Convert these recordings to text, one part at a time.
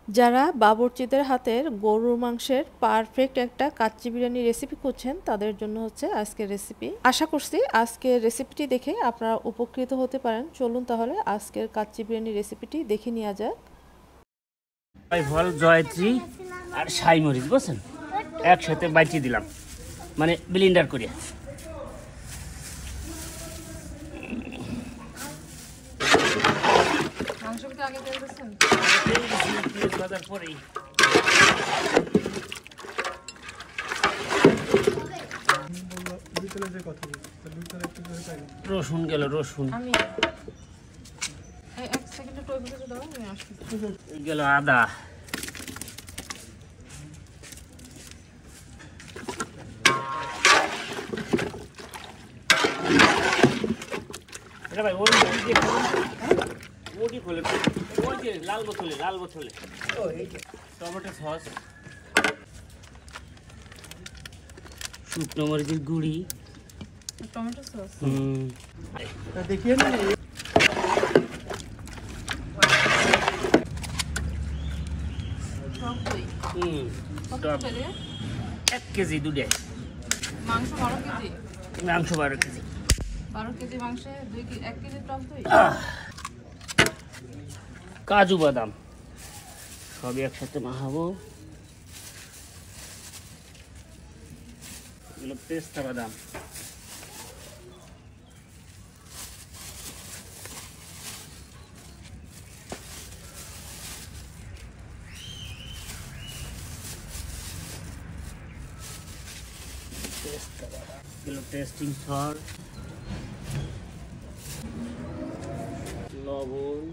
যারা বাবুর্চিদের হাতের গরুর মাংসের পারফেক্ট একটা কাচ্চি বিরিয়ানি রেসিপি খুঁজছেন তাদের জন্য হচ্ছে আজকের রেসিপি। আশা করছি আজকের রেসিপিটি দেখে আপনারা উপকৃত হতে পারেন। চলুন তাহলে আজকের কাচ্চি বিরিয়ানি রেসিপিটি দেখে নেওয়া যাক। ফল, জয়ত্রী আর সাই মরিচ বুঝছেন একসাথে বাইচি দিলাম, মানে ব্লেন্ডার করে। রসুন গেল, রসুন গেল, আদা, ভাই ওটি খোলে, লাল বোতলে, লাল বোতলে টমেটো সস, শুকনো মরিচের গুঁড়ি, টমেটো সস দেখিয়ে না 1 কেজি দুধে মাংস 12 কেজি, মাংস 12 কেজি, 12 কেজি মাংসে 1 কেজি টক দই, কাজু বাদাম সবই একসাথে মাখাবো। এগুলো পেস্তা বাদাম, এগুলো টেস্টিং সল্ট, লবণ,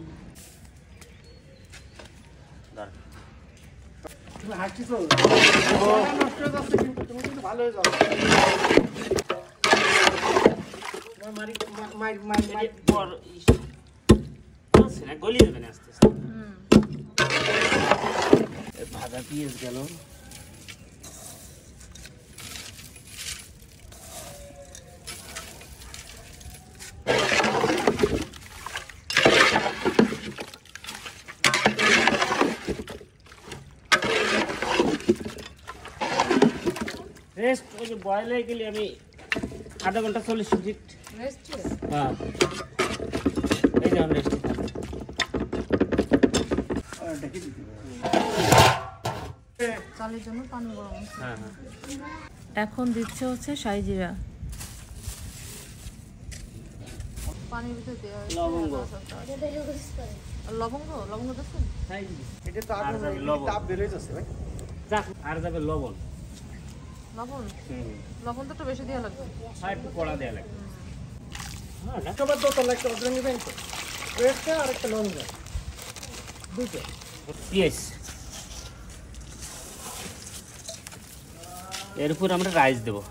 গলিয়ে দেবেন আস্তে আস্তে। ভাজা পেঁয়াজ গেল, রেস্ট ওই যে বয়েল হয়ে গেলে আমি আধা ঘন্টা 40 মিনিট রেস্ট। হ্যাঁ এই যে আমরা রেস্ট চালের জন্য পানি গরম। হ্যাঁ হ্যাঁ এখন দিচ্ছে হচ্ছে শাহি জিরা, পানির ভিতরে দেওয়া হয়েছে লবঙ্গ, লবঙ্গ, লবঙ্গ দিচ্ছেন? এটা তো আগুন তাপ বের হয়ে যাচ্ছে ভাই। যাক আর যাবে লবণ, লবণ, লবণ তো একটু বেশি দেওয়া লাগবে। আর একটু কড়া দেওয়া লাগবে। হ্যাঁ না সবার দোতলা একটা অজরঙ্গি ব্যাংক একটা আর একটা লঙ্কা দুটো পেঁয়াজ, এর উপর আমরা রাইস দেবো।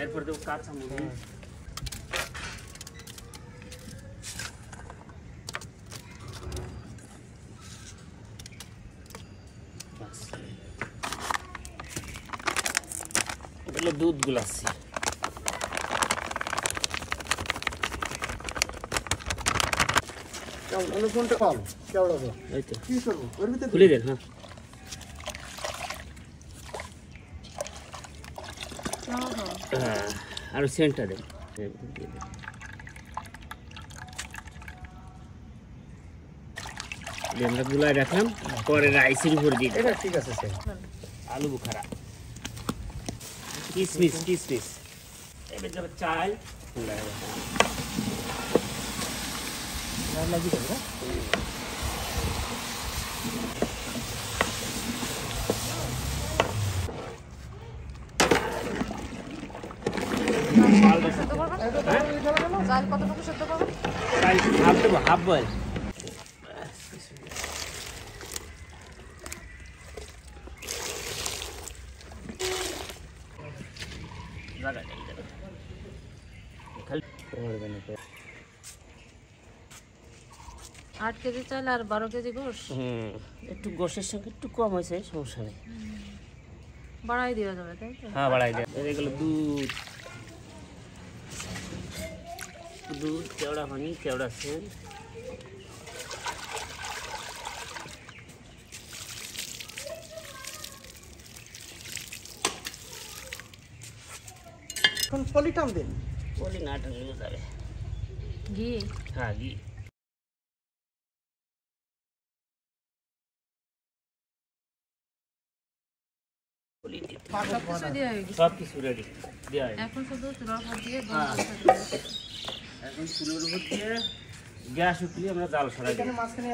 এরপর দেবো কাঁচা মরিচ, দুধ গুলাচ্ছি, অনুসন্টা কম কেওড়া গো এই তো কি করবো ওর ভিতরে খুলে দেন। হ্যাঁ আর সেন্টটা দেন, আমরা গুলায় রাখলাম, পরে রাইসের উপর দিয়ে এটা ঠিক আছে স্যার। আলু বুখারা, কিসমিস, কিসমিস, এবার যাবে চাল, লাগি যাবে না চাল কতটুকু সেদ্ধ করবেন? চাল হাফ দেবো, হাফ বয়েল। আট কেজি চাল আর 12 কেজি গোশ। একটু গোশের সঙ্গে একটু কম হয়েছে, সমস্যা নেই। বাড়াই দেওয়া যাবে তাই তো? হ্যাঁ বাড়াই দেয়। এগুলো দুধ, দুধ, কেওড়া পানি, কেওড়া সেল। এখন পলিটাম দিন। বলি না টানলেও যাবে। ঘি হ্যাঁ ঘি। বলি দিতে। সবকিছু দেওয়া হয়ে গেছে। সব কিছু রেডি দেওয়া হয়েছে। এখন শুধু চুলার উপর দিয়ে হ্যাঁ। গরম এখন চুলোর উপর দিয়ে গ্যাস উঠলে আমরা জাল সরাই দিই। এখানে মাঝখানে